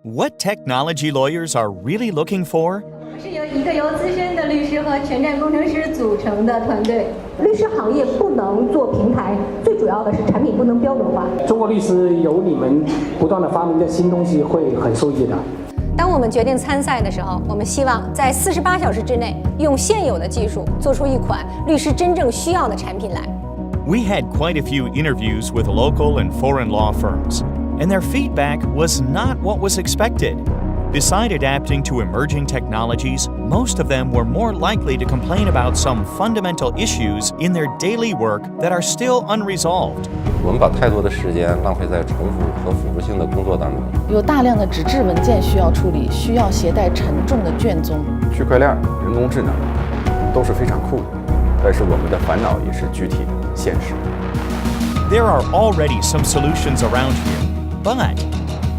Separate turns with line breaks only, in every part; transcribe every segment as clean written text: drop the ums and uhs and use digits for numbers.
What technology lawyers are really looking for?
是由一个由资深的律师和全站工程师组成的团队。律师行业不能做平台，最主要的是产品不能标准化。
中国律师有你们不断的发明的新东西，会很受益的。
当我们决定参赛的时候，我们希望在48小时之内，用现有的技术做出一款律师真正需要的产品来。
We had quite a few interviews with local and foreign law firms, and their feedback was not what was expected. Beside adapting to emerging technologies, most of them were more likely to complain about some fundamental issues in their daily work that are still unresolved.
我们把太多的时间浪费在重复和辅助性的工作当中，
有大量的纸质文件需要处理，需要携带沉重的卷宗。
区块链、人工智能都是非常酷的，但是我们的烦恼也是具体的现实。
There are already some solutions around here, but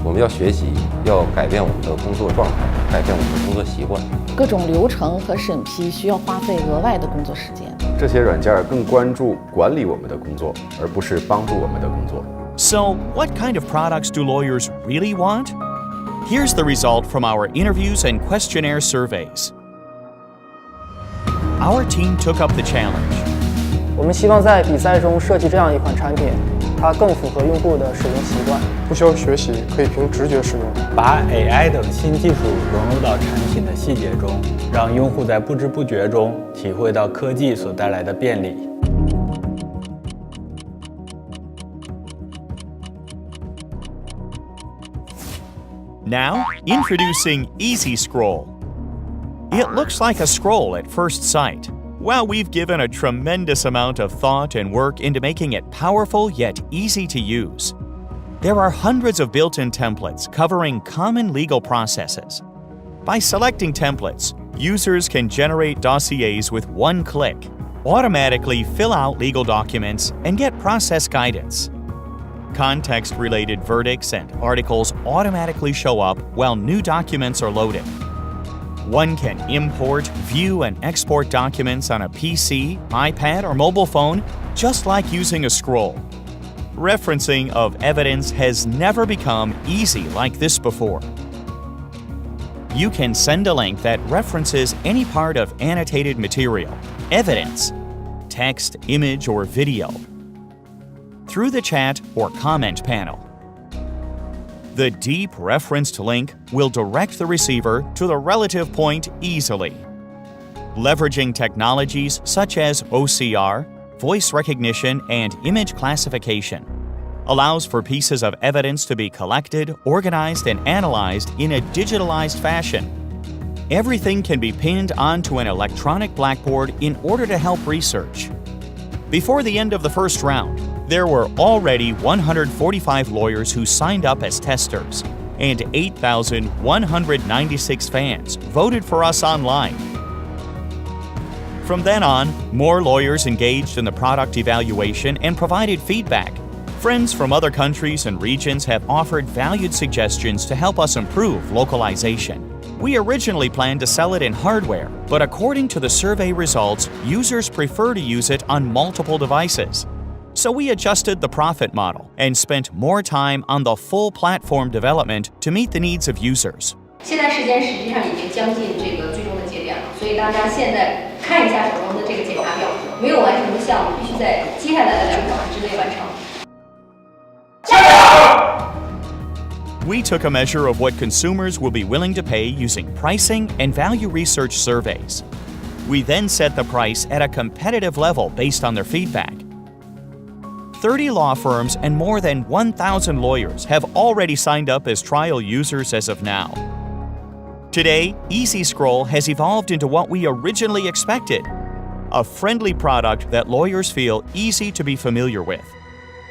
我们要学习，要改变我们的工作状态，改变我们的工作习惯。
各种流程和审批需要花费额外的工作时间。
这些软件更关注管理我们的工作，而不是帮助我们的工作。
So, what kind of products do lawyers really want? Here's the result from our interviews and questionnaire surveys. Our team took up the challenge.
我们希望在比赛中设计这样一款产品，它更符合用户的使用习惯，
不需要学习，可以凭直觉使用。
把 AI 等新技术融入到产品的细节中，让用户在不知不觉中体会到科技所带来的便利。
Now, introducing Easy Scroll. It looks like a scroll at first sight. Well, we've given a tremendous amount of thought and work into making it powerful yet easy to use. There are hundreds of built-in templates covering common legal processes. By selecting templates, users can generate dossiers with one click, automatically fill out legal documents, and get process guidance. Context-related verdicts and articles automatically show up while new documents are loaded. One can import, view, and export documents on a PC, iPad, or mobile phone, just like using a scroll. Referencing of evidence has never become easy like this before. You can send a link that references any part of annotated material, evidence, text, image, or video, through the chat or comment panel. The deep referenced link will direct the receiver to the relative point easily. Leveraging technologies such as OCR, voice recognition, and image classification allows for pieces of evidence to be collected, organized, and analyzed in a digitalized fashion. Everything can be pinned onto an electronic blackboard in order to help research. Before the end of the first round, there were already 145 lawyers who signed up as testers, and 8,196 fans voted for us online. From then on, more lawyers engaged in the product evaluation and provided feedback. Friends from other countries and regions have offered valued suggestions to help us improve localization. We originally planned to sell it in hardware, but according to the survey results, users prefer to use it on multiple devices. So we adjusted the profit model and spent more time on the full platform development to meet the needs of users.
现在时间实际上已经将近这个最终的节点了，所以大家现在看一下手中的这个检查表，没有完成的项目必须在接下来的2小时之内完成。
We took a measure of what consumers will be willing to pay using pricing and value research surveys. We then set the price at a competitive level based on their feedback. 30 law firms and more than 1,000 lawyers have already signed up as trial users as of now. Today, Easy Scroll has evolved into what we originally expected, a friendly product that lawyers feel easy to be familiar with,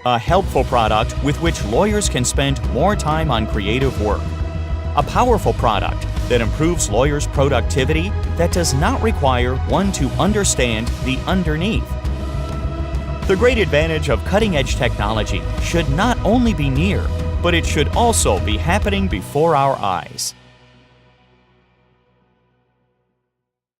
a helpful product with which lawyers can spend more time on creative work, a powerful product that improves lawyers' productivity that does not require one to understand the underneath. The great advantage of cutting-edge technology should not only be near, but it should also be happening before our eyes.